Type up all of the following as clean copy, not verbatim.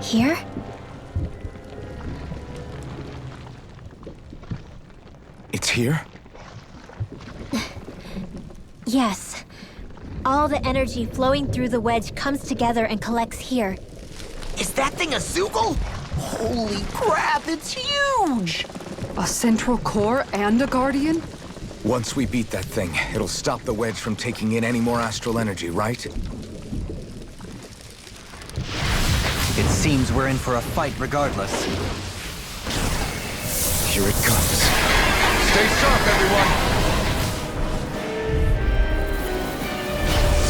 Here? It's here? Yes. All the energy flowing through the wedge comes together and collects here. Is that thing a Zoogle? Holy crap, it's huge! A central core and a guardian? Once we beat that thing, it'll stop the wedge from taking in any more astral energy, right? It seems we're in for a fight regardless. Here it comes. Stay sharp, everyone!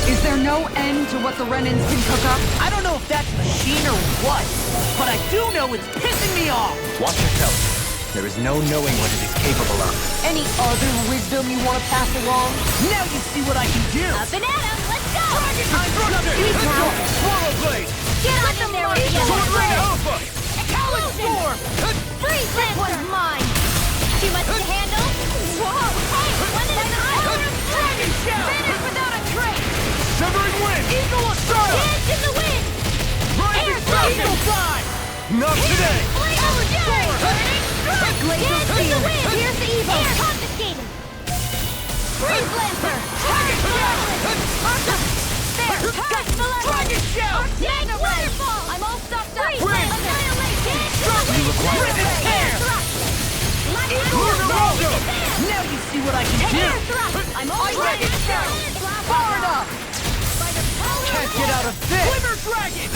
Is there no end to what the Renans can cook up? I don't know if that's machine or what, but I do know it's pissing me off! Watch yourself. There is no knowing what it is capable of. Any other wisdom you want to pass along? Now you see what I can do! Up and at 'em! Let's go! Swallow blade! Get on them there with you! Sword ring alpha! Talon storm! Freeze! This one's mine! Too much to handle? Whoa! Hey! One at a time! Dragon shell! Finish without a trace! Severing wind! Eagle assault! Dance in the wind! Rising eagle dive! Not today! Glacial Fury! Glacial Dance Spear! Here's the evil! Confiscated! Freeze Lancer! Dragon shell! There! Got the level! Dragon shell! Mega Waterfall! I'm all stocked up! Wind! Annihilation! You require Air thrust! Ronaldo! Now you see what I can do! Air thrust! I'm all Dragon shell! Far enough! By the power Can't of get out of this! Glimmer dragon!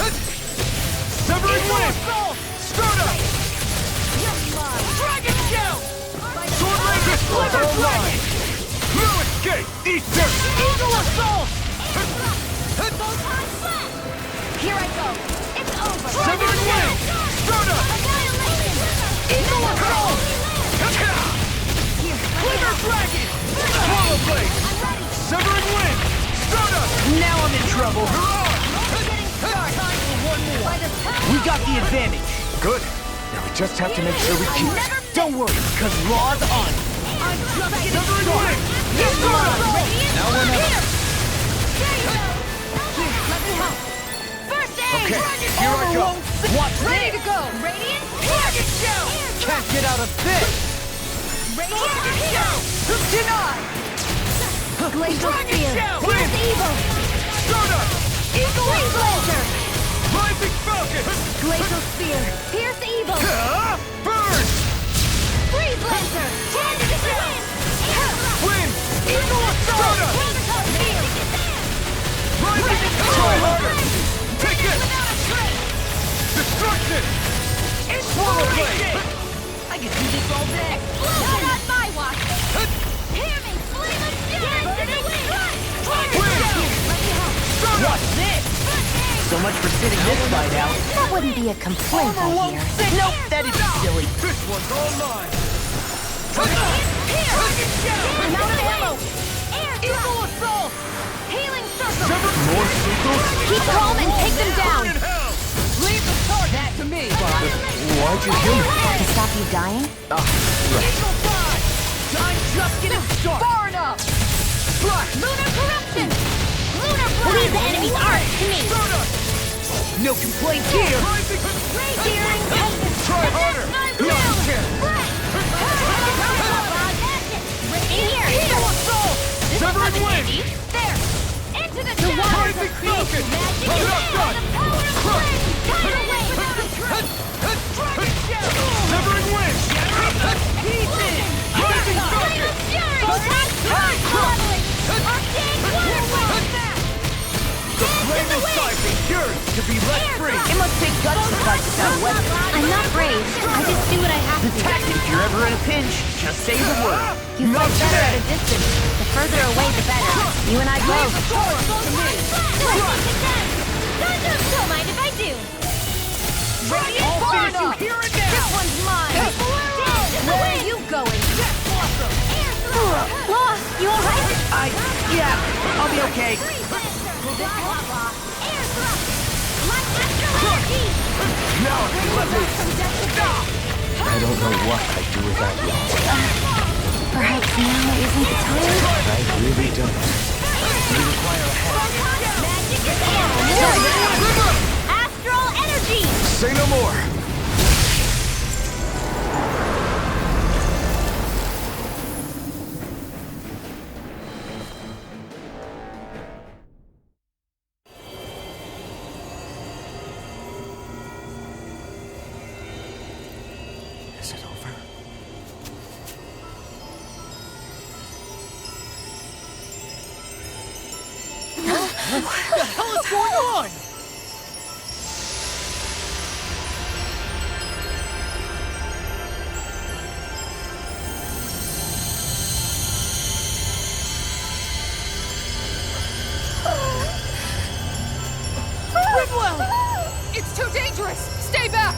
Severing wind! Stardust! Dragon shell! Sword laser! Glimmer dragon! No escape! Eastern! Eagle assault! Here I go! It's over! Severing wind! Stardust! Annihilation! Eagle assault! Glimmer dragon! Swallow blade! Severing wind! Stardust! Now I'm in trouble! Time for one more! We got the advantage! Good. Now we just have to make sure we keep it. Don't worry, because Raw's on! I'm just getting started! Now we're not... Let me help! First aid! Okay, here I go. Watch Ready this! to go! Radiant? Dragon shell! Can't get out of this! Dragon shell! Denied! Glacial Dragon Spear! shell! Here's the evil! Stardust! Eagle Freeze Lancer! Rising falcon! Glacial Spear! Here's the evil! Burn! Freeze Lancer! Dance in the wind! Air thrust! Wind! Eagle assault! Protocol Spear! Rising! Try harder! Take it! Without a trace! Destruction! Swallow blade! I can do this all day! Not on my watch! Hear me! Flame of fury! Dance in the wind! Wind! Let me help! Watch this! So much for sitting this fight out. That wouldn't be a complaint, I hear. Nope, that'd be silly. This one's all mine. Dragon shell! I'm out of ammo! Eagle assault! Healing circle! More circles? Keep calm and take them down! Burn in hell! Leave the target! That to me! Why'd you kill me? To stop you dying? Eagle fly! I'm just getting started! Far enough! Flash! Lunar corruption! Lunar blood! Leave the enemy's art to me! No complaints here! Searing Try harder! No chance! Here! Eagle assault! Severing wind! There! Into the Rising falcon! Magic I'm is not there! done! The power of Crush! flame! Guide away without a trace! Dragon shell! Severing wind! Pieces! Rising falcon! The flame inside me yearns to be let free! It must take guts to fight without a weapon. I'm not brave. I just do what I have to. Tactic, if you're ever in a pinch, just say the word. You Not fight better today! at a distance. The further away, the better. You and I both. Don't mind if I do. I'll finish you here and now! This one's mine. Where are you going? Lost. You all right? Yeah, I'll be okay. Now if you let me... I don't know what I'd do without you. Perhaps now isn't the time? I really don't. You require a head. Magic is here! Astral energy! Say What the hell is going on? It's too dangerous! Stay back!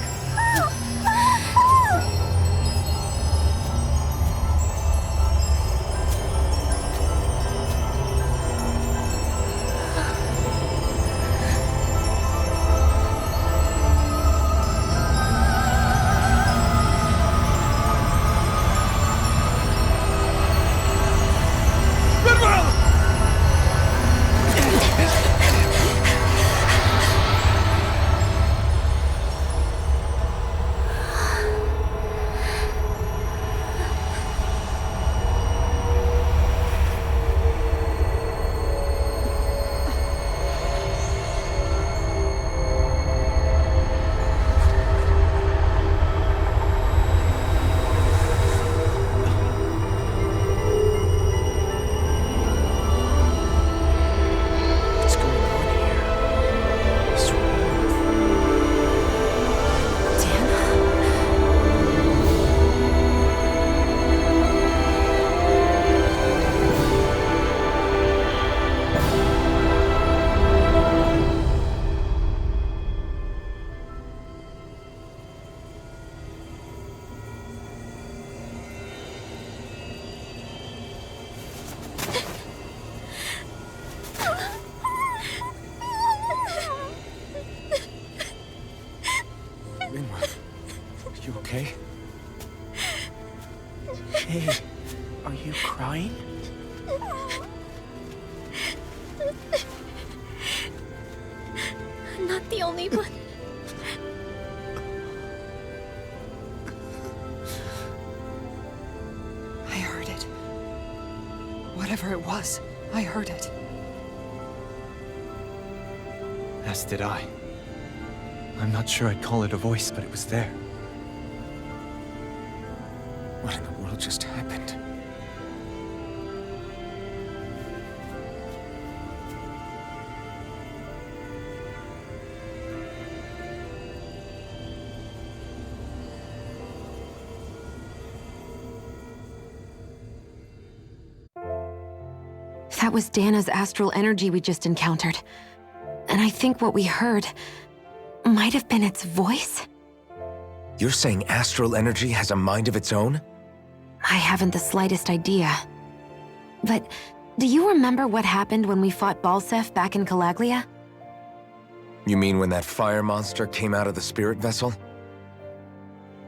You okay? Hey, are you crying? I'm not the only one. I heard it. Whatever it was, I heard it. As did I. I'm not sure I'd call it a voice, but it was there. What in the world just happened? That was Dana's astral energy we just encountered. And I think what we heard might have been its voice? You're saying astral energy has a mind of its own? I haven't the slightest idea. But do you remember what happened when we fought Balseph back in Calaglia? You mean when that fire monster came out of the spirit vessel?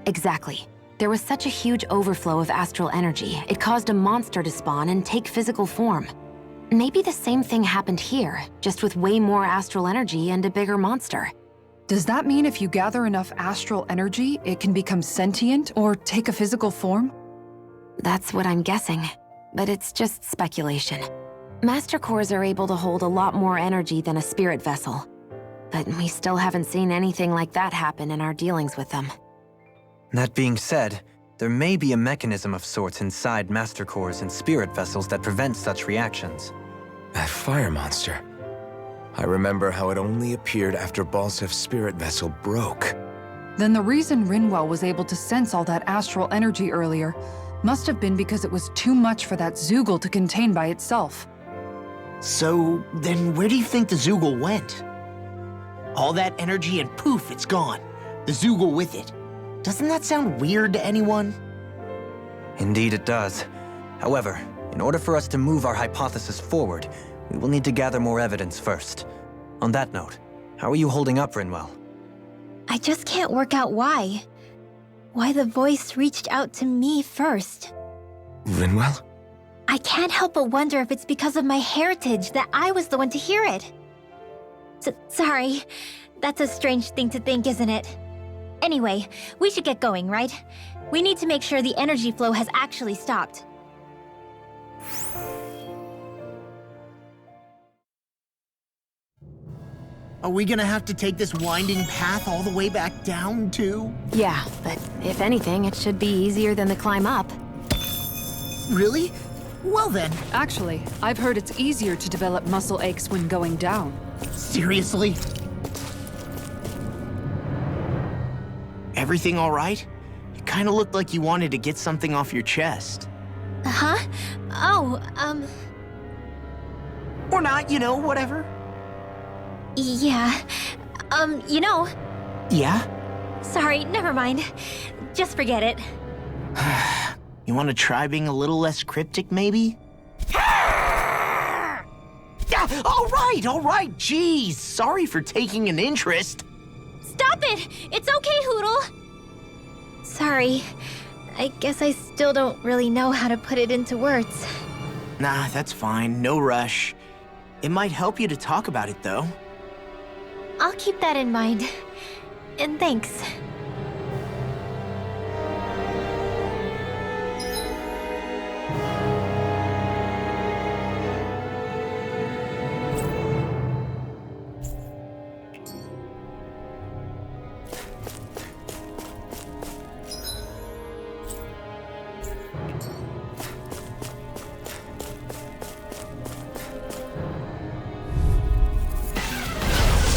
Exactly. There was such a huge overflow of astral energy, it caused a monster to spawn and take physical form. Maybe the same thing happened here, just with way more astral energy and a bigger monster. Does that mean if you gather enough astral energy, it can become sentient or take a physical form? That's what I'm guessing, but it's just speculation. Master cores are able to hold a lot more energy than a spirit vessel, but we still haven't seen anything like that happen in our dealings with them. That being said, there may be a mechanism of sorts inside master cores and spirit vessels that prevent such reactions. That fire monster. I remember how it only appeared after Balsef's spirit vessel broke. Then the reason Rinwell was able to sense all that astral energy earlier must have been because it was too much for that Zoogle to contain by itself. So, then where do you think the Zoogle went? All that energy and poof, it's gone. The Zoogle with it. Doesn't that sound weird to anyone? Indeed it does. However, in order for us to move our hypothesis forward, we will need to gather more evidence first. On that note, how are you holding up, Rinwell? I just can't work out why. Why the voice reached out to me first. Rinwell? I can't help but wonder if it's because of my heritage that I was the one to hear it. Sorry. That's a strange thing to think, isn't it? Anyway, we should get going, right? We need to make sure the energy flow has actually stopped. Are we gonna have to take this winding path all the way back down, too? Yeah, but if anything, it should be easier than the climb up. Really? Well then, Actually, I've heard it's easier to develop muscle aches when going down. seriously? Everything all right? It kind of looked like you wanted to get something off your chest. Huh? Oh, Or not, you know, whatever. yeah. You know, Yeah? sorry, never mind. Just forget it. You want to try being a little less cryptic, maybe? All right, jeez. Sorry for taking an interest. Stop it! It's okay, Hootle! Sorry. I guess I still don't really know how to put it into words. Nah, that's fine, no rush. It might help you to talk about it, though. I'll keep that in mind. And thanks.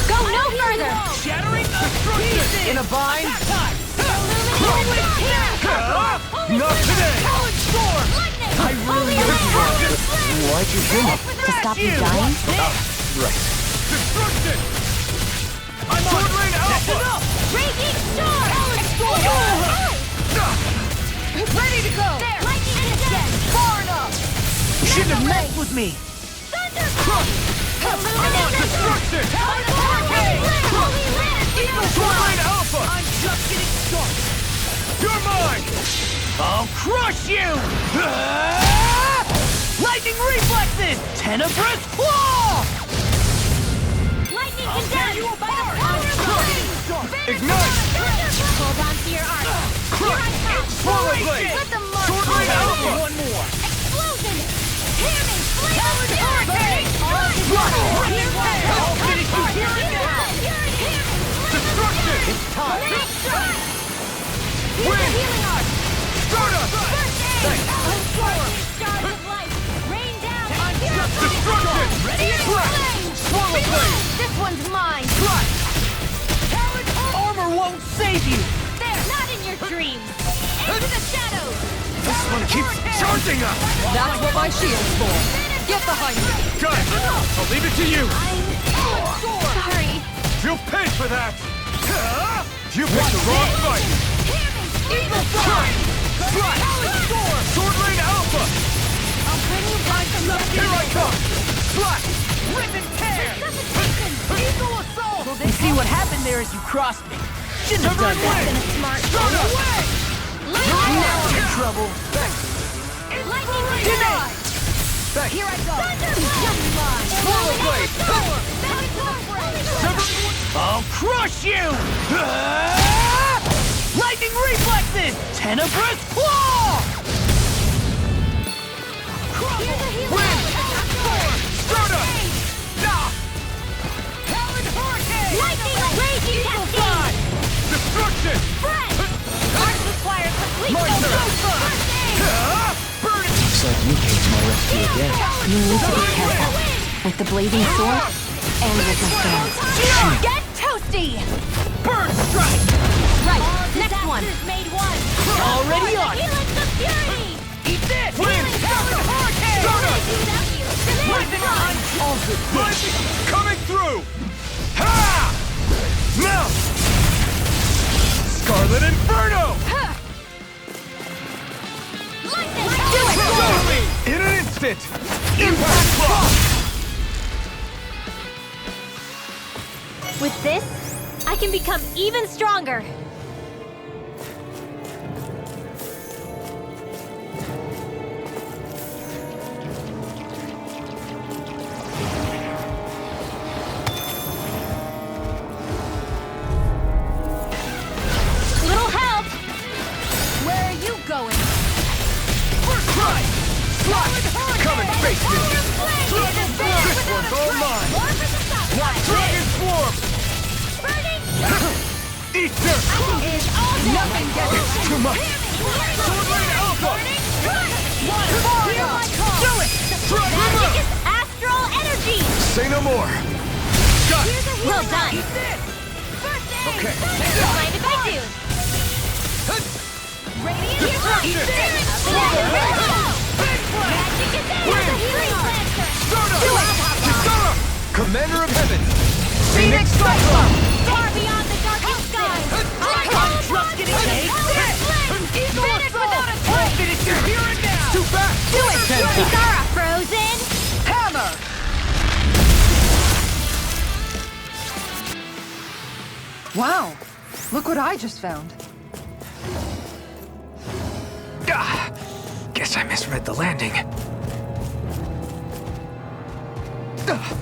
Go no further! Shattering destruction! In a bind? Not today! I really Why'd you do it? To stop you dying? Right. Destruction! I'm Sword Rain Alpha! Raging Storm! Ready to go! There! Lightning Insect! Far enough! You shouldn't have messed with me. I'm on destruction! Sword Rain Alpha! I'm just getting started! You're mine! I'll crush you! Lightning reflexes! Tenebrous claw! Lightning condemned by the power of light! Ignite! Hold on to your arm. Here I come! Swallow blade! Let the mark Sword Rain fall. Alpha! One more! Explosion! Hear me! Flame of Talon fury! Hurricane! I'll finish you here and now! Destruction! It's time! Win! Stardust! Thanks! Stars of light! Rain down! Destruction! Swallow blade! This one's mine! Armor won't save you! There! Not in your dreams! Into the shadows! This one keeps charging us! That's what my shield's for. Get behind me. Got it! I'll leave it to you! Sorry. You'll pay for that! You picked the wrong fight! Eagle Strike! Sword Rain Alpha! I'll bring you back from the Here I come! Slash! Rip and tear! Eagle assault! You see what happened there as you crossed me. Shouldn't have done Severing that. wind! Smart. Away! Now I'm in trouble. Lightning Deny! strike! Here I go! Swallow blade! I'll crush you! Lightning reflexes! Tenebrous claw! Wind! Stardust! Talon Hurricane! Lightning raging cascade! Destruction! Arts require complete My turn! Burn it! Looks like you came to my rescue again. You need to be careful. With the blazing sword and with my friends. Get toasty! Burn strike! Right, next one! Made one! Already on it! Helix of Fury! Eat this! Wind! Talon Hurricane! Stardust! Lightning on! All good things coming through! Ha! Now! Scarlet Inferno! In an instant! Impact Block! With this, I can become even stronger! Little help! Where are you going? First try! Slide! Come and face me! This one's all mine! Dragon Swarm! Eat this! Nothing gets It's too much! Sword Rain Alpha! Say no more. Got it. Well done. Okay. Mind if I do? Radiant Destruction! Magic is out! Healing Lancer! Kisara! Commander of Heaven! Phoenix Cyclone! Far beyond the darkest skies! I'm just getting paid! Eagle Assault! I'll finish you here and now! Too fast! Do it! Kisara! Frozen! Hammer! Wow, look what I just found. Ah, guess I misread the landing. Ah.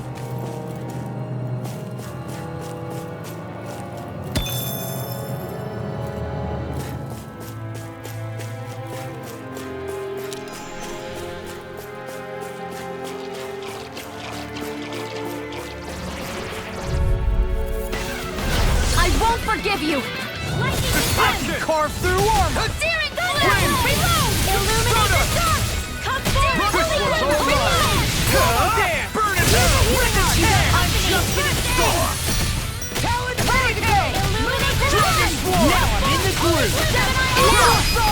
I won't forgive you! I can carve through armor! Searing Golem! Reload! Illuminate the dark! Come forward! This one's all mine! Oh, damn! Burn it down! Rip its head! I'm just getting started! Talon Hurricane! Illuminate the Dragon dark! Swarm! Now I'm in the groove!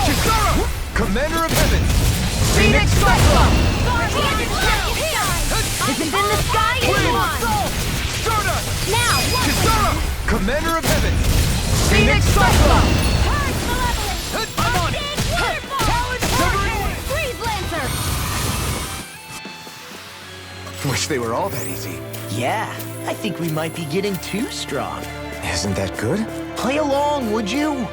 Kisara! Commander of Heaven! Phoenix Cyclone! Far beyond the darkest skies! If it's in the sky, it's mine! Stardust! Now! Kisara! Commander of Heaven! Phoenix Cyclone! Purge Malevolence! I'm on it! Talon Hurricane! Freeze Lancer! Wish they were all that easy. Yeah, I think we might be getting too strong. Isn't that good? Play along, would you?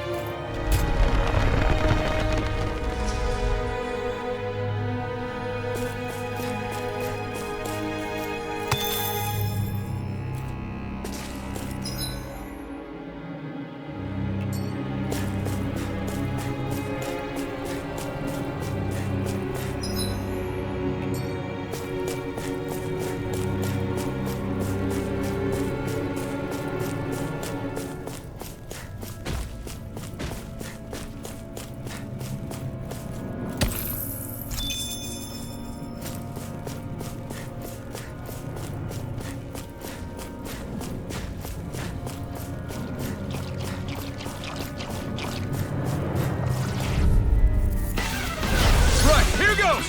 Here goes!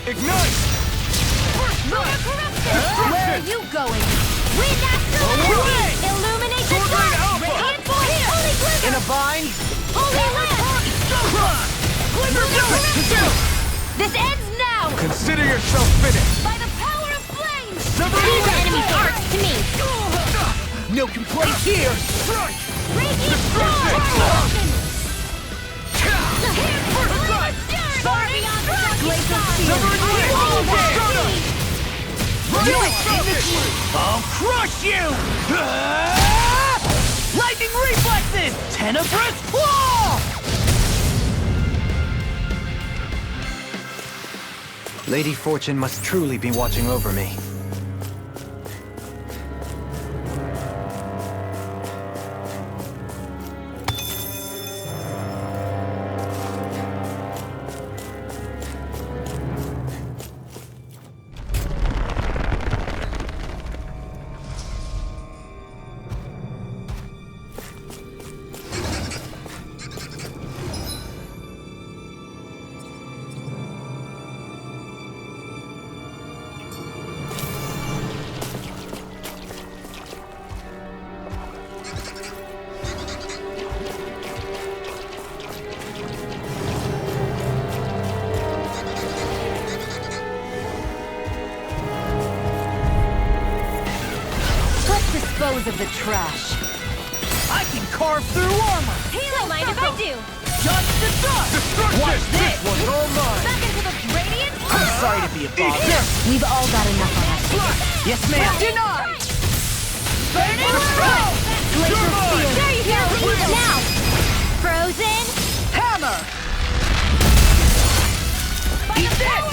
Ignite! Where are you going? Wind Astral! Away! Illuminate the Sword dark! Rain Alpha! Radiant Force! Holy Glimmer! In a bind? Holy Lance! Glimmer! This ends now! Consider yourself finished! By the power of flames! Sever These Wind! enemies aren't to me! No complaints here! Strike! Radiant Destruction! Storm! Far beyond the darkest skies! Severing Wind! I'll crush you! Lightning reflexes! Tenebrous claw! Lady Fortune must truly be watching over me. Dispose of the trash. I can carve through armor! Don't mind if I do. Just the dust! Destruction! Watch this! One's all mine! Back into the radiant. I'm sorry to be a bother. We've all got enough on us. Yes, ma'am! Denied! Burning Throw! Glacial Spear. There you go. Now. Frozen. Hammer! Eat this!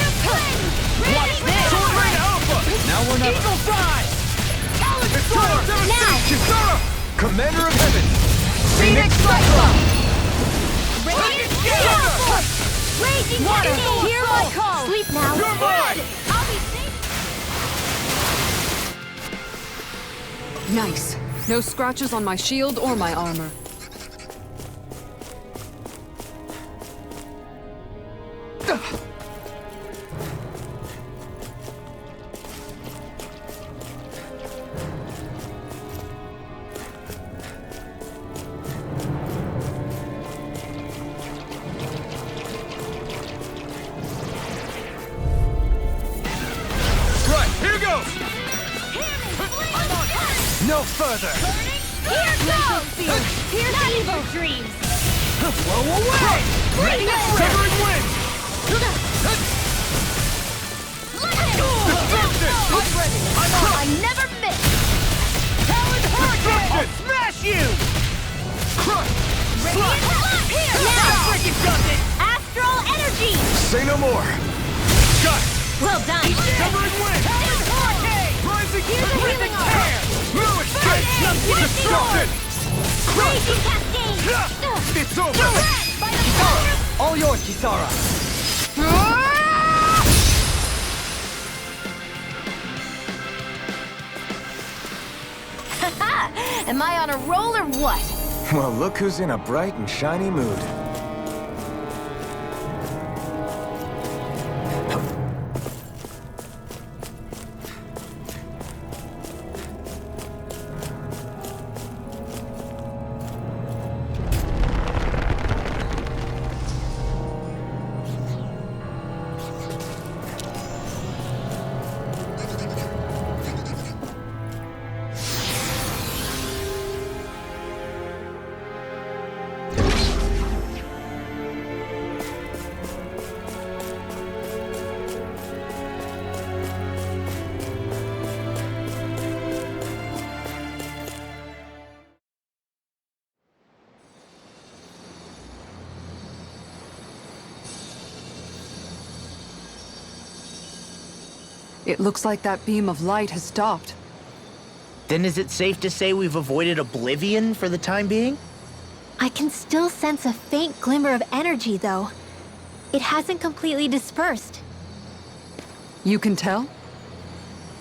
Watch this! Sword Rain Alpha! Now we're not... Eagle Fly! Now. Kisara! Commander of Heaven! Phoenix Cyclone! Radiant Storm. Raging Water. Hear my call. Sleep now. You're mine! I'll be safe. Nice. No scratches on my shield or my armor. No further! Here goes! Here's the evil dreams! Blow away! Bring it! Severing wind! Destruction! I'm ready! I never miss! Talon Hurricane! Smash you! Crush! Slash! Here! That freaking does it! Astral energy! Say no more! Got it! Well done! Severing wind! Talon Hurricane! Rising terrific tear! New escape! Destruction! Raging cascade! It's over! Kisara! All yours, Kisara! Am I on a roll or what? Well, look who's in a bright and shiny mood. It looks like that beam of light has stopped. Then is it safe to say we've avoided oblivion for the time being? I can still sense a faint glimmer of energy, though. It hasn't completely dispersed. You can tell?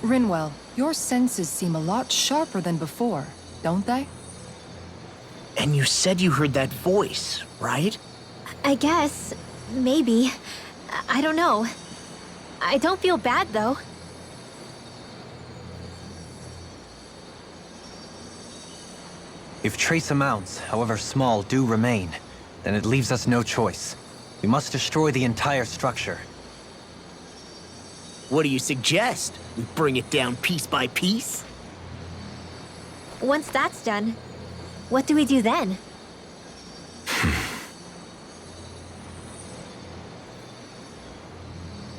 Rinwell, your senses seem a lot sharper than before, don't they? And you said you heard that voice, right? I guess. Maybe. I don't know. I don't feel bad, though. If trace amounts, however small, do remain, then it leaves us no choice. We must destroy the entire structure. What do you suggest? We bring it down piece by piece? Once that's done, what do we do then?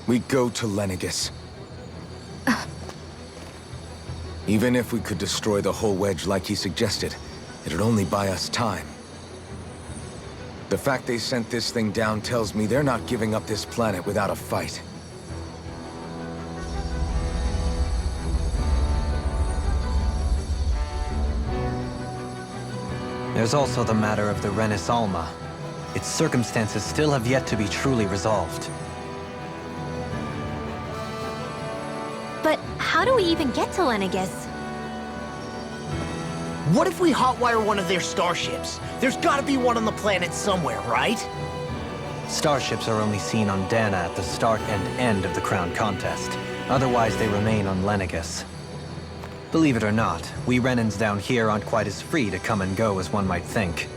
We go to Lenegis. Even if we could destroy the whole wedge like he suggested, it'd only buy us time. The fact they sent this thing down tells me they're not giving up this planet without a fight. There's also the matter of the Renis Alma. Its circumstances still have yet to be truly resolved. But how do we even get to Lenegis? What if we hotwire one of their starships? There's gotta be one on the planet somewhere, right? Starships are only seen on Dana at the start and end of the Crown Contest. Otherwise, they remain on Lenegis. Believe it or not, we Renans down here aren't quite as free to come and go as one might think.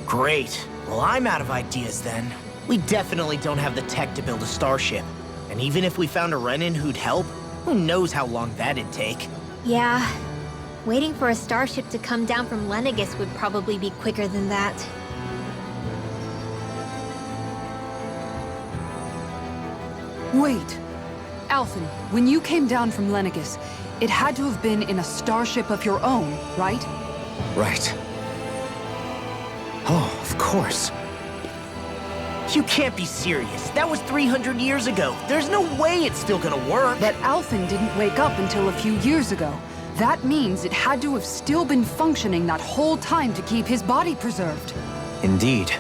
Great. Well, I'm out of ideas then. We definitely don't have the tech to build a starship. And even if we found a Renan who'd help, who knows how long that'd take. Yeah. Waiting for a starship to come down from Lenegis would probably be quicker than that. Wait. Alphen, when you came down from Lenegis, it had to have been in a starship of your own, right? Right. Oh, of course. You can't be serious. That was 300 years ago. There's no way it's still gonna work. But Alphen didn't wake up until a few years ago. That means it had to have still been functioning that whole time to keep his body preserved. Indeed.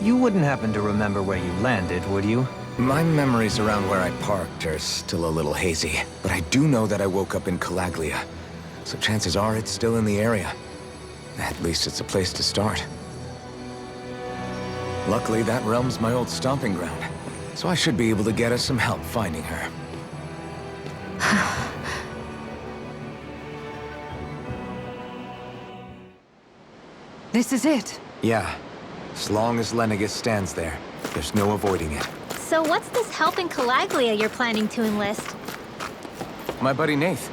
You wouldn't happen to remember where you landed, would you? My memories around where I parked are still a little hazy, but I do know that I woke up in Calaglia. so chances are it's still in the area. At least it's a place to start. Luckily, that realm's my old stomping ground, so I should be able to get us some help finding her. This is it. Yeah. As long as Lenegis stands there, there's no avoiding it. So what's this help in Calaglia you're planning to enlist? My buddy Nath.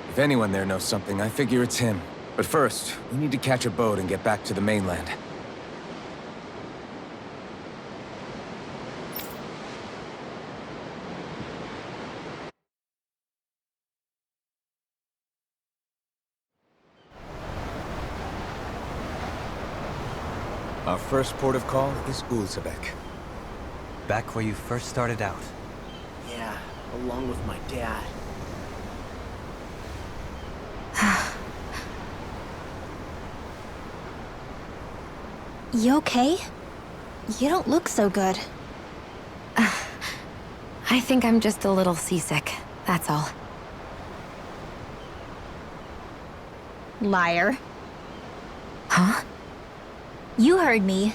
If anyone there knows something, I figure it's him. But first, we need to catch a boat and get back to the mainland. Our first port of call is Ulzebek. Back where you first started out. Yeah, along with my dad. You okay? You don't look so good. I think I'm just a little seasick, that's all. Liar. Huh? You heard me.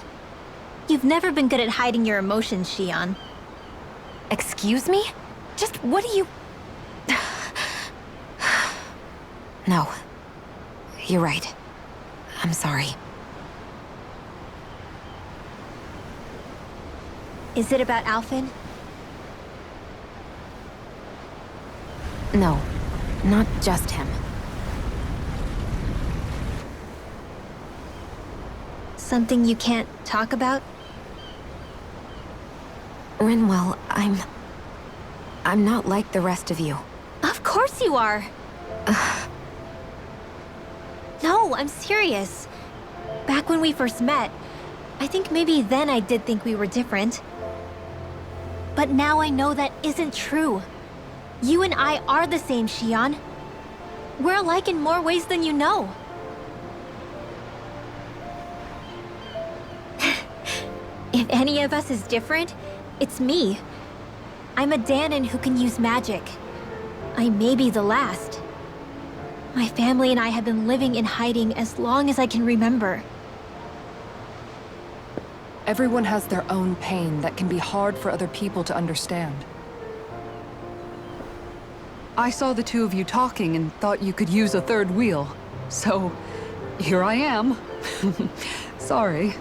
You've never been good at hiding your emotions, Shion. Excuse me? Just what do you... No. You're right. I'm sorry. Is it about Alphen? No. Not just him. Something you can't talk about? Rinwell, I'm not like the rest of you. Of course you are! No, I'm serious. Back when we first met, I think maybe then I did think we were different. But now I know that isn't true. You and I are the same, Shion. We're alike in more ways than you know. If any of us is different, it's me. I'm a Danon who can use magic. I may be the last. My family and I have been living in hiding as long as I can remember. Everyone has their own pain that can be hard for other people to understand. I saw the two of you talking and thought you could use a third wheel. So, here I am. Sorry.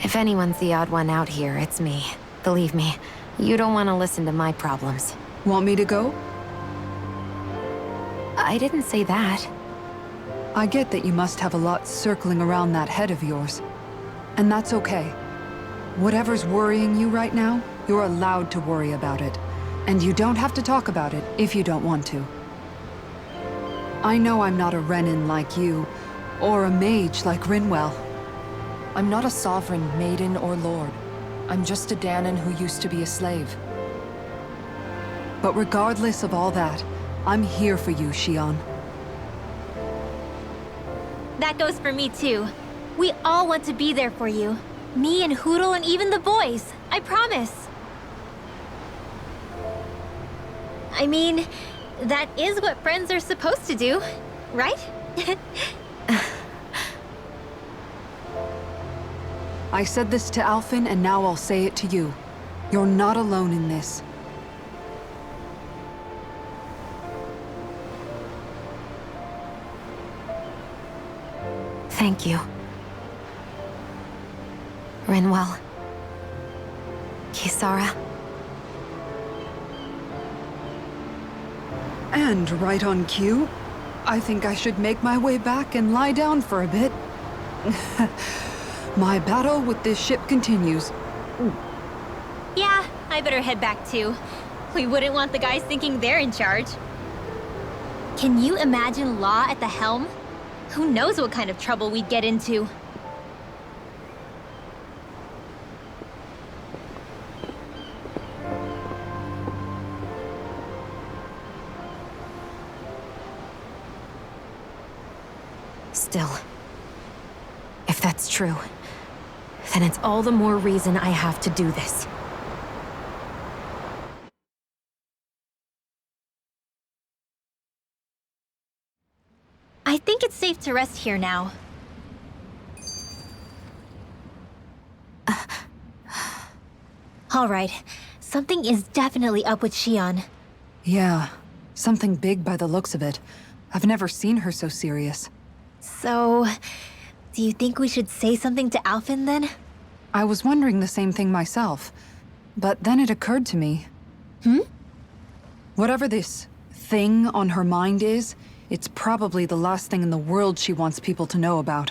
If anyone's the odd one out here, it's me. Believe me, you don't want to listen to my problems. Want me to go? I didn't say that. I get that you must have a lot circling around that head of yours. And that's okay. Whatever's worrying you right now, you're allowed to worry about it. And you don't have to talk about it if you don't want to. I know I'm not a Renin like you, or a mage like Rinwell. I'm not a sovereign, maiden, or lord. I'm just a Danon who used to be a slave. But regardless of all that, I'm here for you, Shion. That goes for me too. We all want to be there for you. Me and Hootle and even the boys. I promise. I mean, that is what friends are supposed to do, right? I said this to Alphen, and now I'll say it to you. You're not alone in this. Thank you. Rinwell. Kisara. And right on cue, I think I should make my way back and lie down for a bit. My battle with this ship continues. Yeah, I better head back too. We wouldn't want the guys thinking they're in charge. Can you imagine Law at the helm? Who knows what kind of trouble we'd get into? Still, if that's true, then it's all the more reason I have to do this. I think it's safe to rest here now. All right. Something is definitely up with Shion. Yeah, something big by the looks of it. I've never seen her so serious. So, do you think we should say something to Alphen then? I was wondering the same thing myself, but then it occurred to me. Whatever this thing on her mind is, it's probably the last thing in the world she wants people to know about.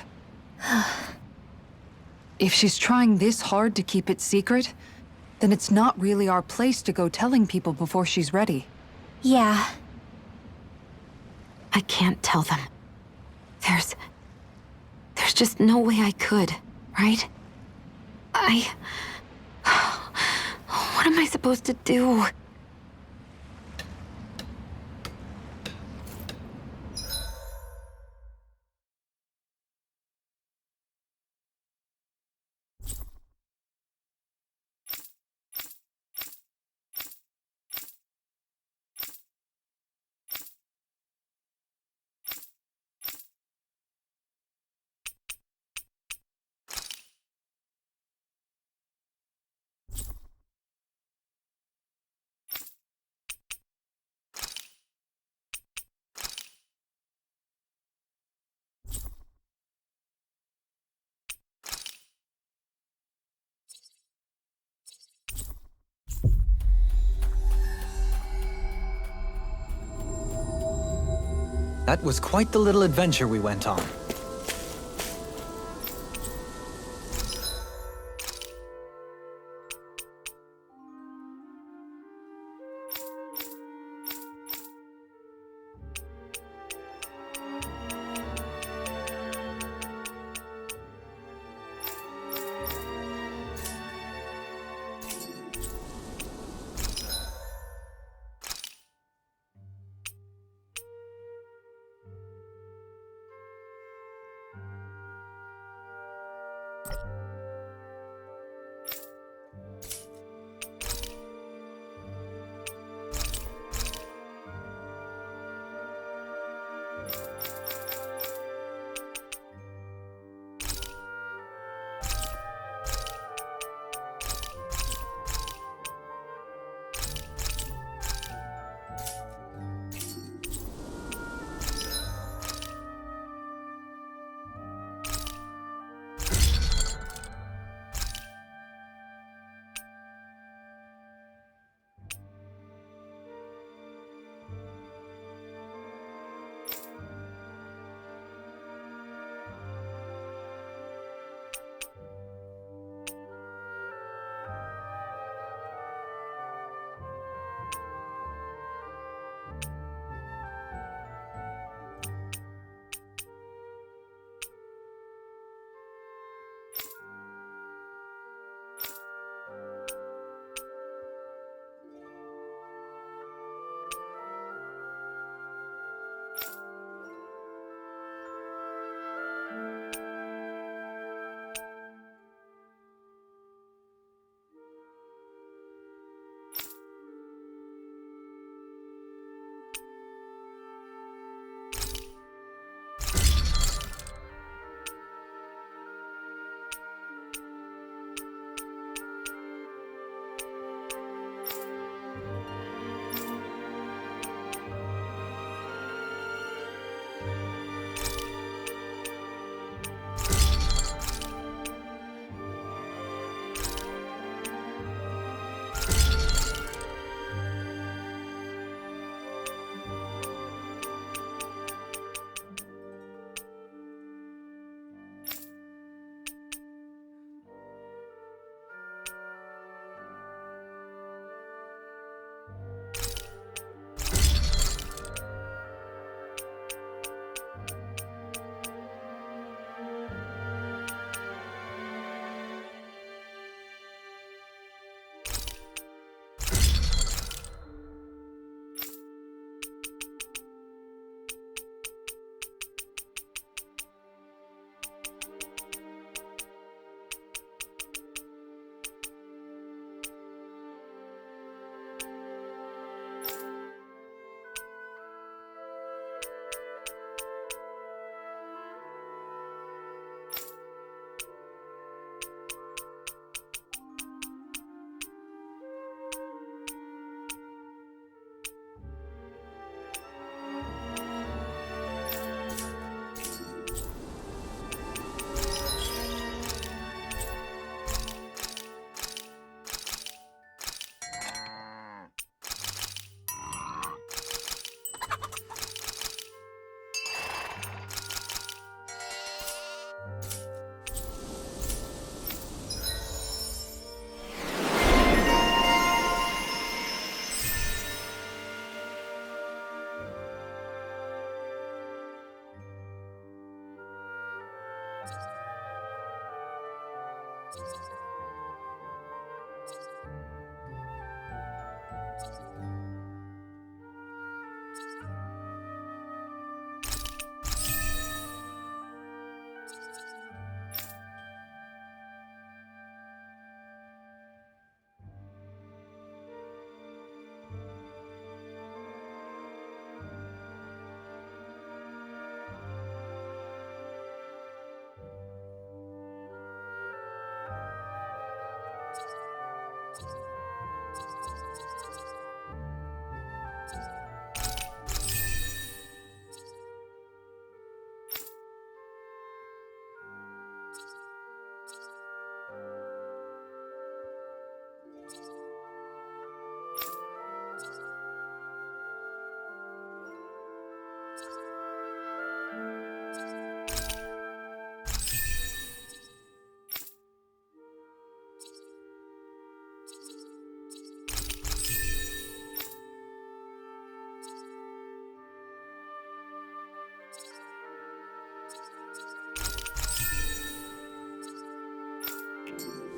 If she's trying this hard to keep it secret, then it's not really our place to go telling people before she's ready. Yeah. I can't tell them. There's just no way I could, right? What am I supposed to do? That was quite the little adventure we went on.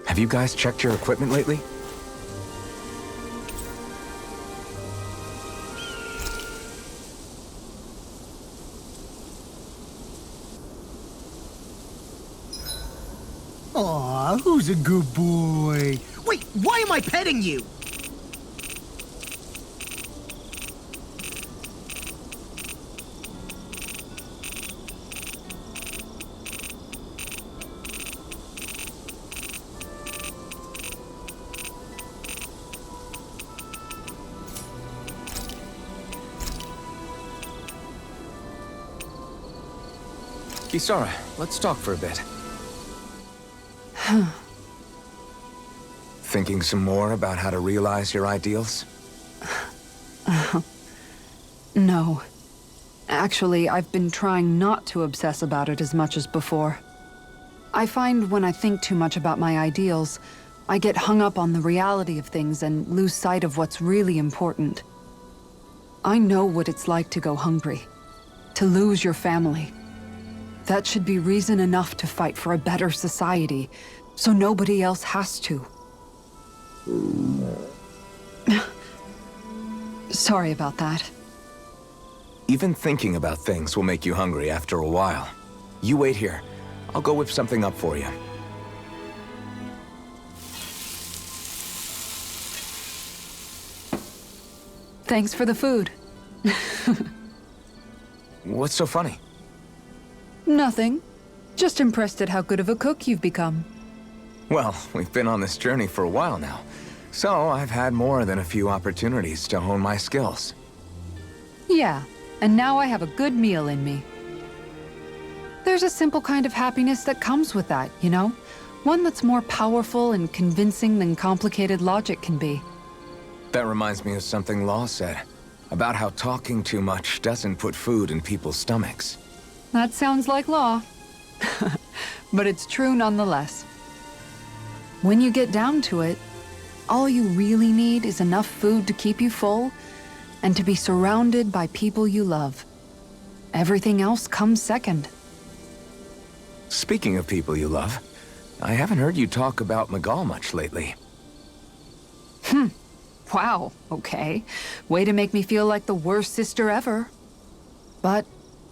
Have you guys checked your equipment lately? Aw, who's a good boy? Wait, why am I petting you? Kisara, let's talk for a bit. Thinking some more about how to realize your ideals? No. Actually, I've been trying not to obsess about it as much as before. I find when I think too much about my ideals, I get hung up on the reality of things and lose sight of what's really important. I know what it's like to go hungry, to lose your family. That should be reason enough to fight for a better society, so nobody else has to. Sorry about that. Even thinking about things will make you hungry after a while. You wait here. I'll go whip something up for you. Thanks for the food. What's so funny? Nothing. Just impressed at how good of a cook you've become. Well, we've been on this journey for a while now, so I've had more than a few opportunities to hone my skills. Yeah, and now I have a good meal in me. There's a simple kind of happiness that comes with that, you know? One that's more powerful and convincing than complicated logic can be. That reminds me of something Law said, about how talking too much doesn't put food in people's stomachs. That sounds like Law. But it's true nonetheless. When you get down to it, all you really need is enough food to keep you full and to be surrounded by people you love. Everything else comes second. Speaking of people you love, I haven't heard you talk about Miguel much lately. Wow, okay. Way to make me feel like the worst sister ever. But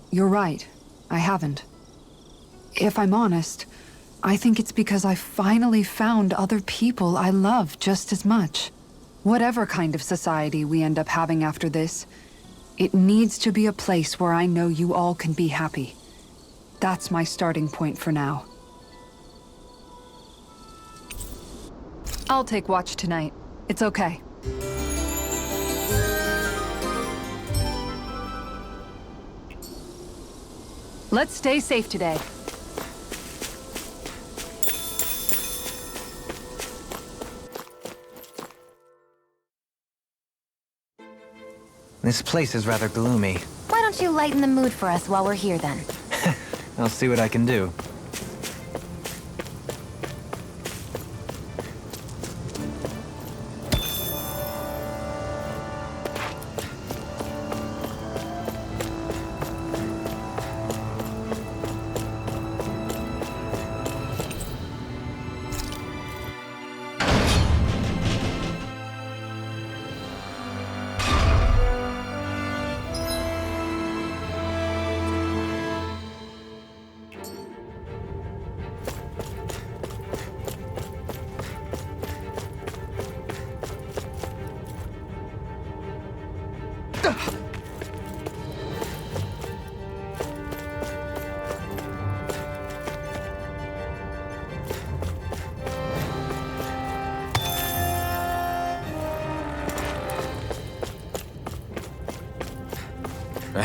you're right, I haven't. If I'm honest, I think it's because I finally found other people I love just as much. Whatever kind of society we end up having after this, it needs to be a place where I know you all can be happy. That's my starting point for now. I'll take watch tonight. It's okay. Let's stay safe today. This place is rather gloomy. Why don't you lighten the mood for us while we're here then? I'll see what I can do.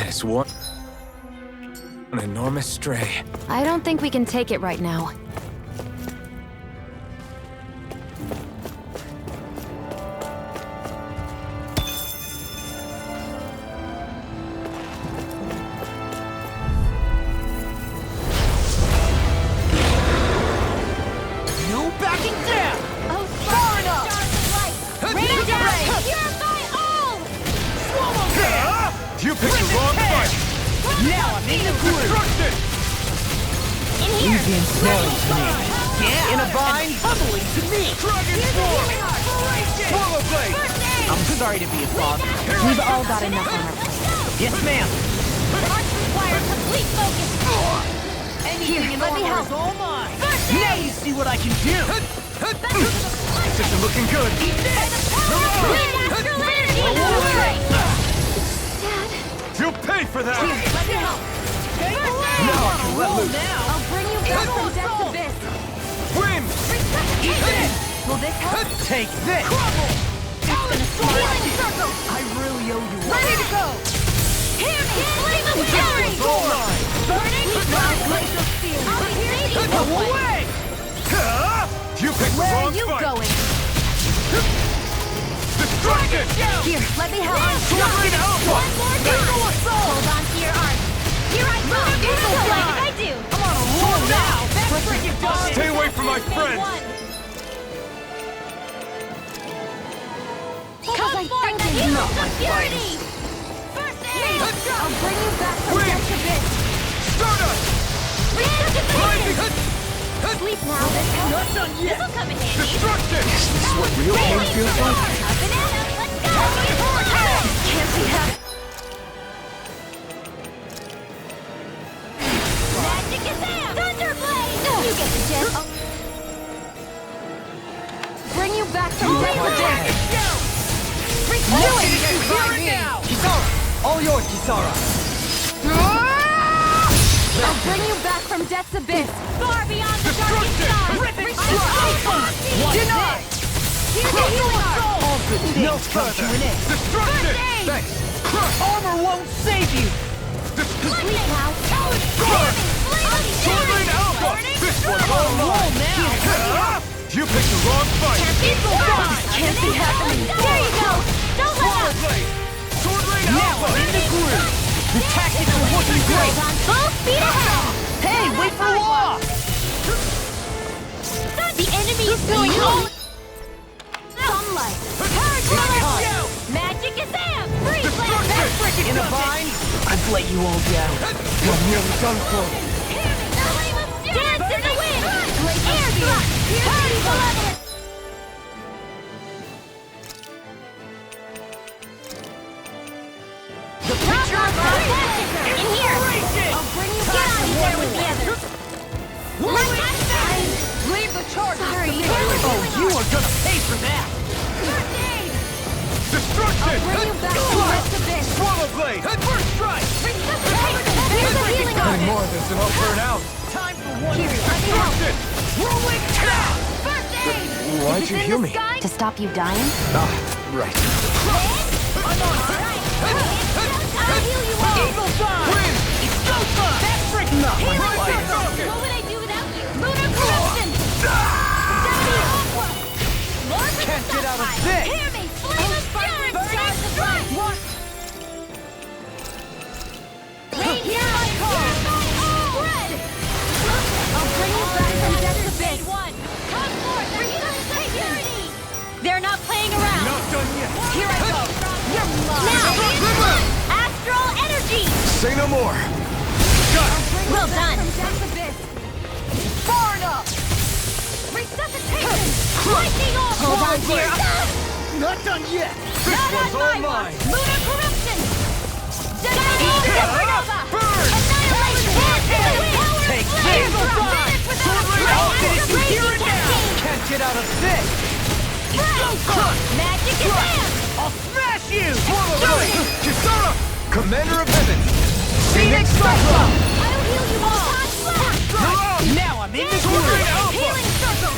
That is one enormous stray. I don't think we can take it right now. No backing down! Oh, Far enough! Rain down! Purify all! You picked the wrong fight! Now I'm in the groove! Destruction! In here! Easy and smelling to me. Yeah! In a vine, bubbling to me! Dragon Form! Swallow Blade! I'm sorry to be a father. We've all got enough on our plate. Yes, ma'am! Arts require complete focus! Anything in let me armor help. is all mine! First Now aid! you see what I can do! This isn't looking good. Astral energy! Dad, You'll pay for that! let me help! Now I can let loose. I'll bring you back from death's abyss! Win! Will this help? Take this! Healing circle! I really owe you one. Ready to go! Here, flame of fury! All mine! Burning blaze of steel! I'll be here to Away! You picked the Where are wrong you fight! going? Destruction! Here, let me help! Dragon Alpha! One more time! Hold on to your arm! Here I come! Like I do! I'm on a roll now! That's freaking done! Stay away from my friends! Because I think you know my purity! First aid! I'll bring you back from Win! death's abyss! Stardust! Resuscitation! Sleep now. Not done yet! This'll come in handy. Destruction! Is this what real pain feels like? A banana, let's go! Can't see that. Magic is out! Thunderblade! You get the gist. Bring you back from death's abyss! Do it now! Kisara! All yours, Kisara! I'll bring you back from death's abyss! Far beyond the darkest stars! Ripping strike! Denied! Here's the healing art! All good No things come to further! an end. Destruction! Thanks! Armor won't save you! Sleep now! Sword Alpha! This one's all mine! You picked the wrong fight! Can't be happening! There you go! Don't let Sword up! Blade! Sword Blade Now Alpha! I'm in the groove! The tactics are working great! On full speed ahead! Hey, wait for law! The enemy is going all... Sunlight! Power Magic is amped! Freeze blast! That's freaking in a vine? I've let you all down. You're nearly done for. Dance in the wind! Air thrust! Party malevolent! The picture of in here! I'll bring you back from there with the others! Leave the charge! Sorry, Oh, you are gonna pay for that! Destruction! bring you back from West Abyss! Swallow Blade! First strike! Here's the healing art! Any more of this and I'll burn out! Time for one! Here, let me help! Destruction! Rolling down! First aid! Why'd Is you it in heal the me? sky? To stop you dying? Ah, right. I'll heal you all! Eagle Fire! Win! It's go time! That's freaking not my Healing fight! circle! What would I do without you? Lunar corruption! Demi Aqua! Lord Can't get out of Sunfire! this! Hear me! Flame of fury! Burning strike! What? Rain down! Purify all! Spread! I'll bring you back from death's abyss! Come forth! Resuscitate purity! They're not playing around! Not done yet! Here I go! You're mine! Astral energy! Say no more! Well done! Far enough! Resuscitation! Lightning all! Hold on, dear! Not done yet! This Not one's on all my mine! watch! Lunar corruption! Supernova! Annihilation! Take this! Hear it now! Can't get out of this! Magic is amped! I'll smash you! Swallow Blade! Kisara! Commander of Heaven! Phoenix Cyclone! I'll heal you all! Now I'm in the Sword groove! Blade Alpha! Healing circle!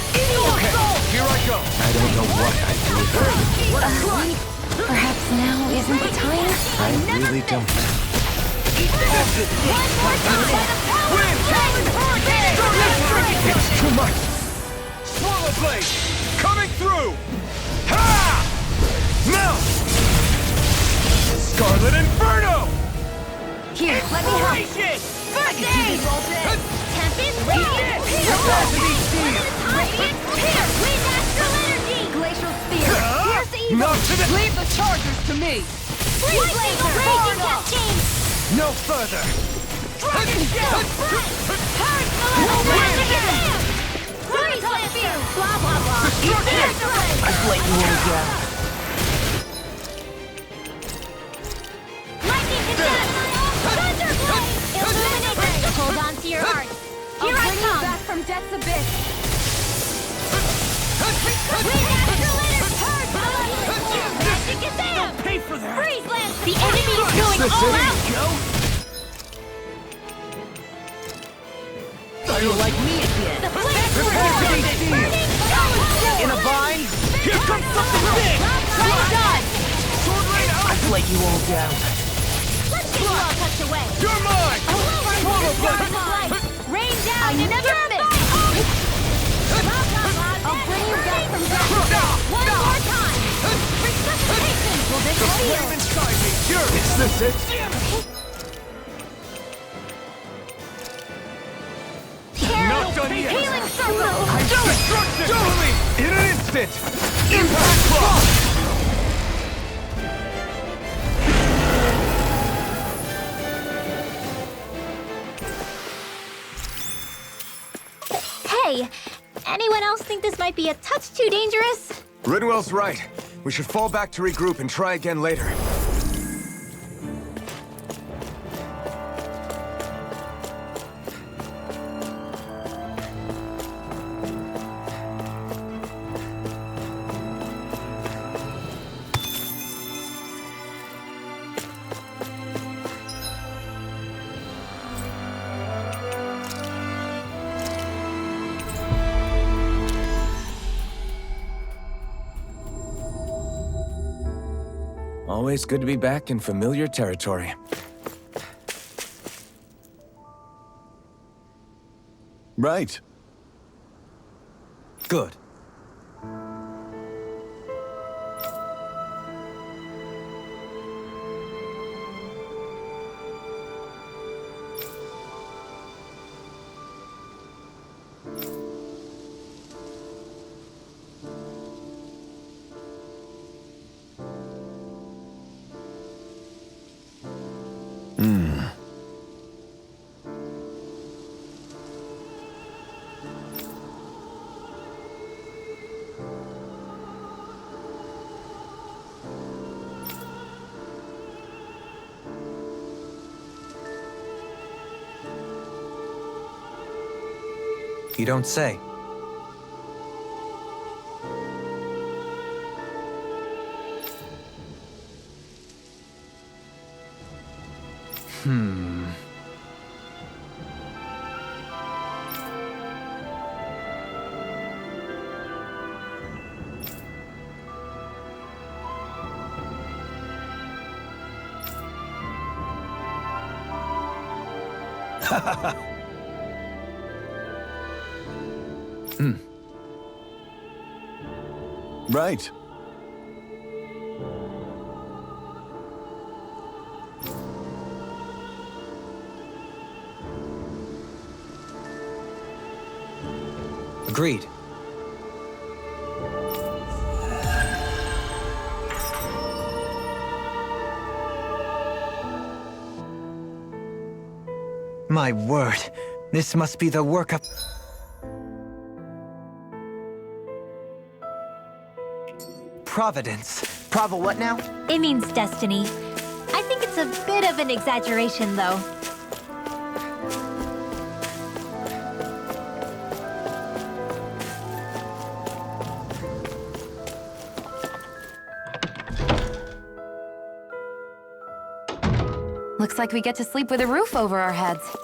Okay, here I go! I don't know what I'd do without you. Perhaps now isn't the time? I really don't. It's too much! Swallow blade! Coming through! Ha! Now! Scarlet Inferno! Here, let me help. First aid! Tempest Capacity seal! Here! Wind astral energy! Glacial Spear. Here's the evil. Not to the... Leave the chargers to me. Freeze laser! Raging cascade! No further! Dragon Shell! Freeze laser! Blah blah blah! I've let you all down. Lightning attack! Thunderblade! Illuminate! Hold on to your heart! Here I come! Back from Death's Abyss. Wind astral energy! Magic Shazam! Pay for that! Freeze lance! The enemy is going all out! You like me again? The flamethrower! Burning fire! In a bind? Here comes something big! Well done! Sword rain out! I've let you all down. Let's get you all tucked away! You're mine! Swallow blade! Rain down! I never miss! I'll bring you back from death! One more time! Resuscitation! Will this The feel? flame inside me! Here! Is this it? Not done yet! Healing circle! Destruction! Totally! In an instant! Impact block! Hey! Anyone else think this might be a touch too dangerous? Ridwell's right. We should fall back to regroup and try again later. Always good to be back in familiar territory. Right. Good. You don't say. Right. Agreed. My word, this must be the work of... Providence. Prava what now? It means destiny. I think it's a bit of an exaggeration, though. Looks like we get to sleep with a roof over our heads.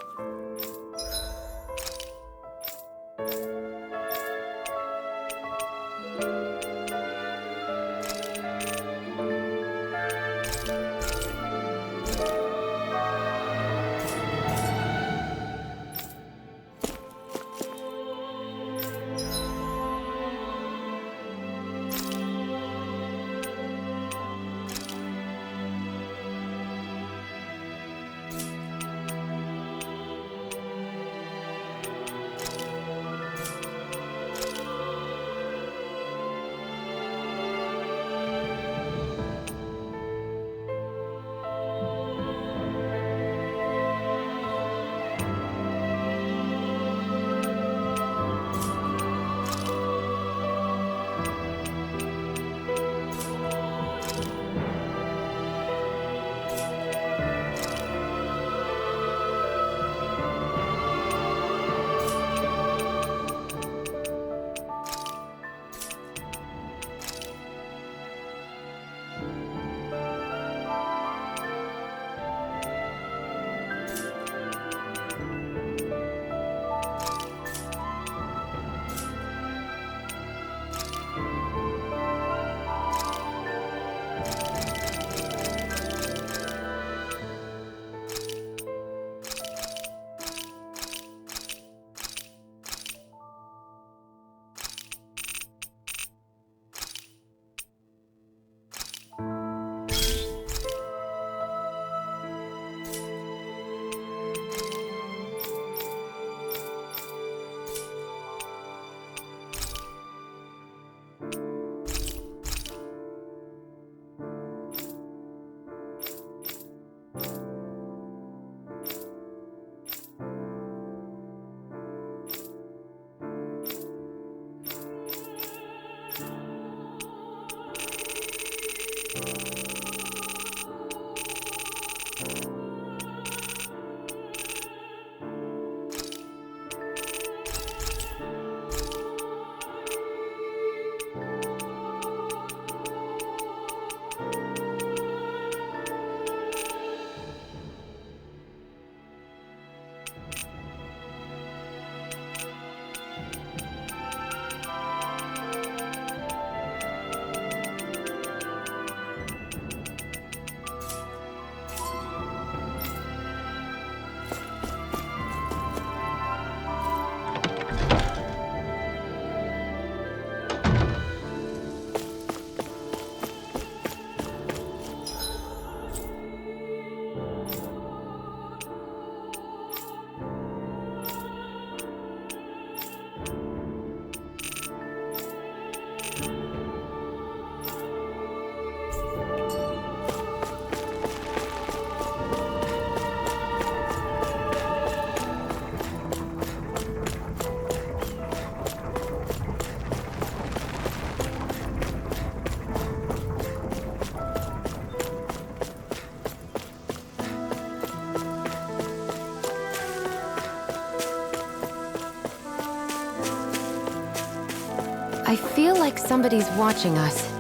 I feel like somebody's watching us.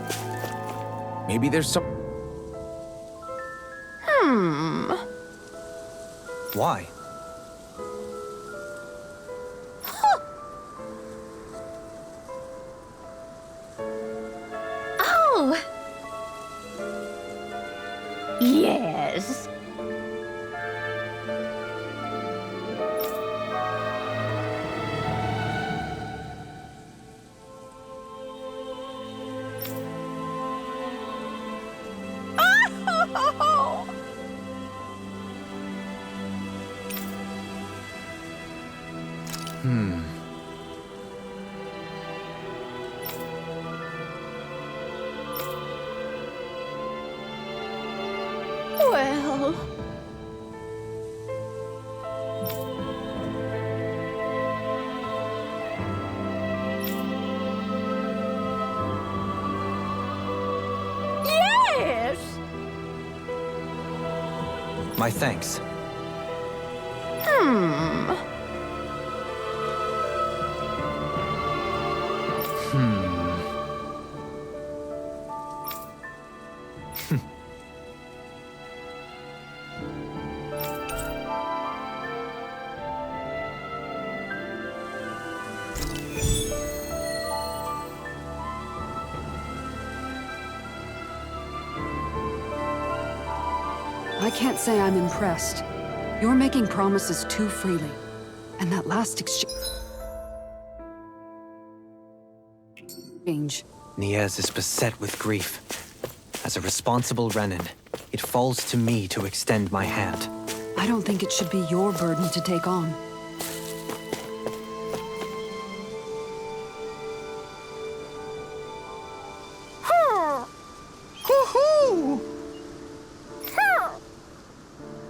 Maybe there's some... Why? Oh! Yes. Well... Yes! My thanks. I can't say I'm impressed. You're making promises too freely. And that last exchange... Niez is beset with grief. As a responsible Renin, it falls to me to extend my hand. I don't think it should be your burden to take on.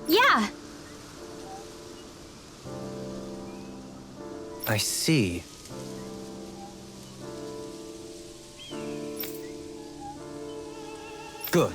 Yeah. I see. Good.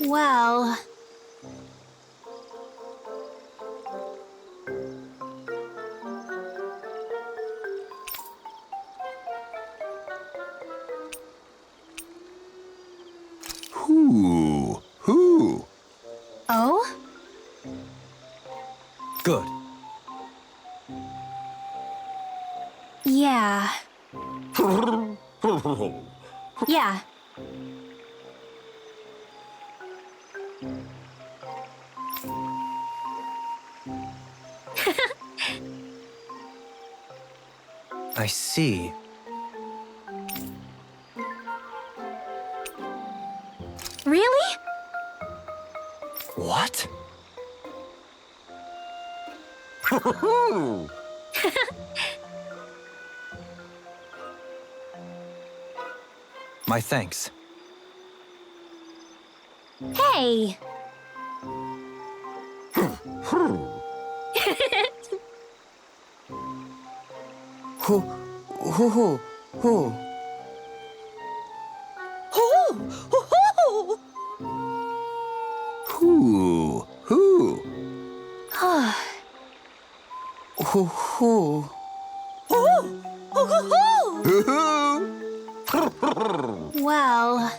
Well... Who? Oh? Good. Yeah. Yeah. I see. Really? What? My thanks. Hey! Well...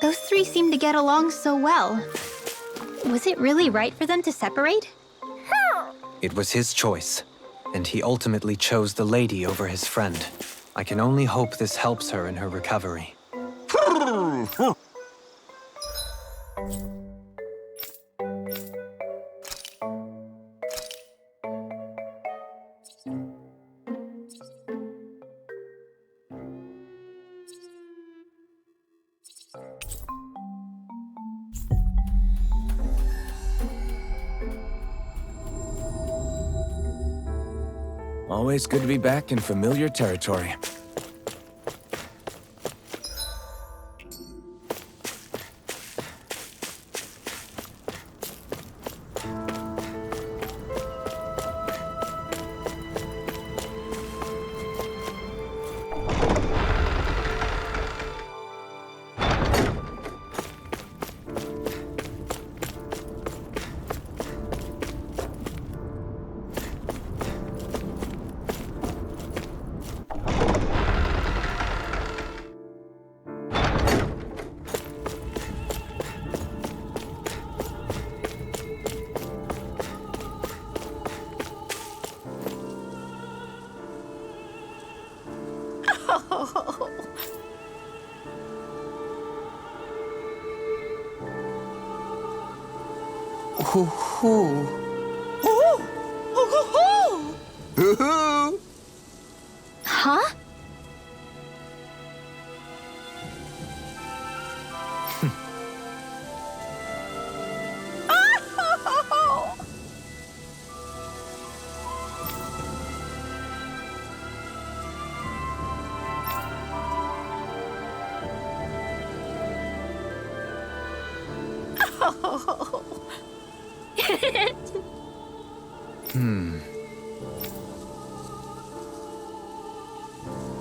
Those three seem to get along so well. Was it really right for them to separate? It was his choice, and he ultimately chose the lady over his friend. I can only hope this helps her in her recovery. Always good to be back in familiar territory. Hoo-hoo. Hoo-hoo. Huh?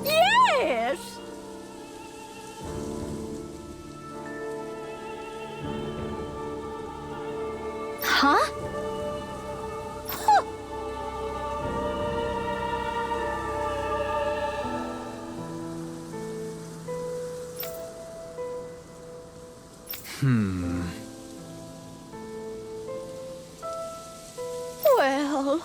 Yes! Huh? Well...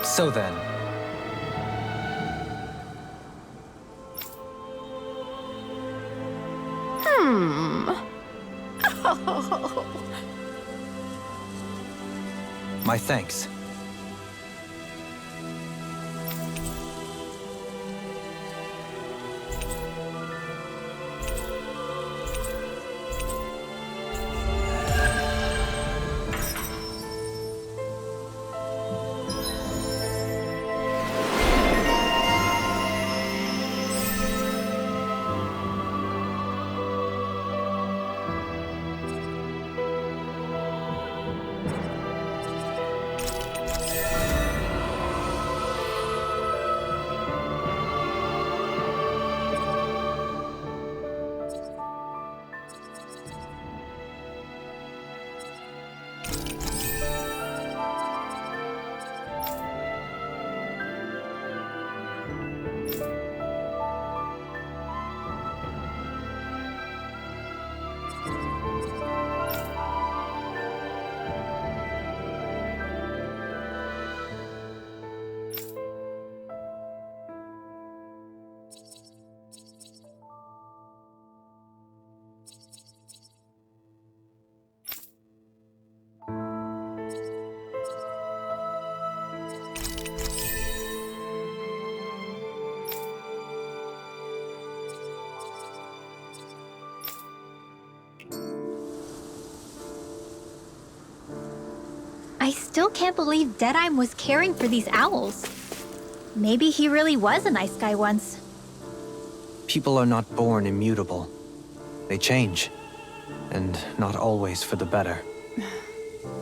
So then, my thanks. I still can't believe Deadeye was caring for these owls. Maybe he really was a nice guy once. People are not born immutable. They change. And not always for the better.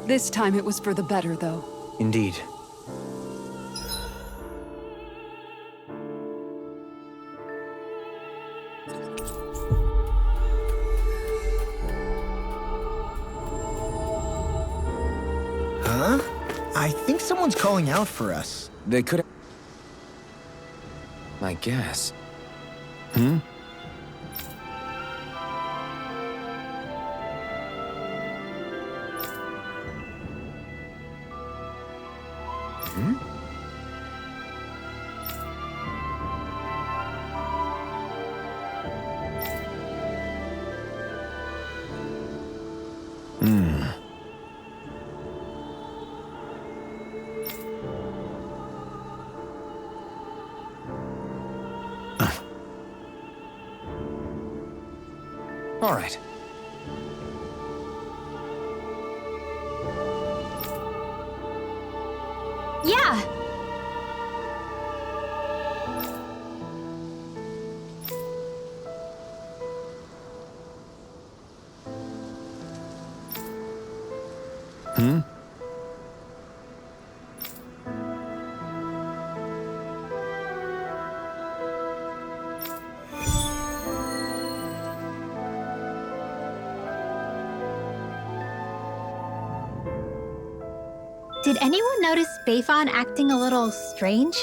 This time it was for the better, though. Indeed. Huh? I think someone's calling out for us. They could have... I guess. All right. Yeah! Did anyone notice Beifan acting a little strange?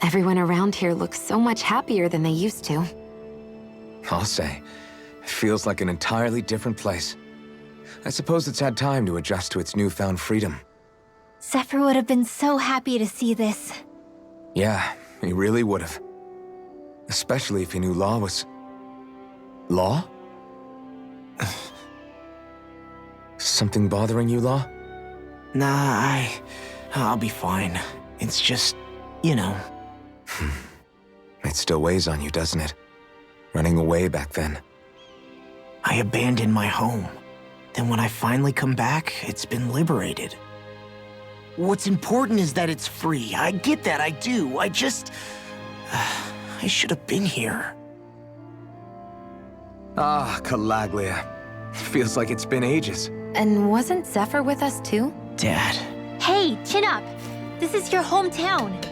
Everyone around here looks so much happier than they used to. I'll say. It feels like an entirely different place. I suppose it's had time to adjust to its newfound freedom. Zephyr would have been so happy to see this. Yeah, he really would have. Especially if he knew Law was... Law? Something bothering you, Law? Nah, I'll be fine. It's just, you know. It still weighs on you, doesn't it? Running away back then. I abandoned my home. Then when I finally come back, it's been liberated. What's important is that it's free. I get that, I do. I just... I should have been here. Ah, Calaglia. Feels like it's been ages. And wasn't Zephyr with us too? Dad. Hey, chin up! This is your hometown.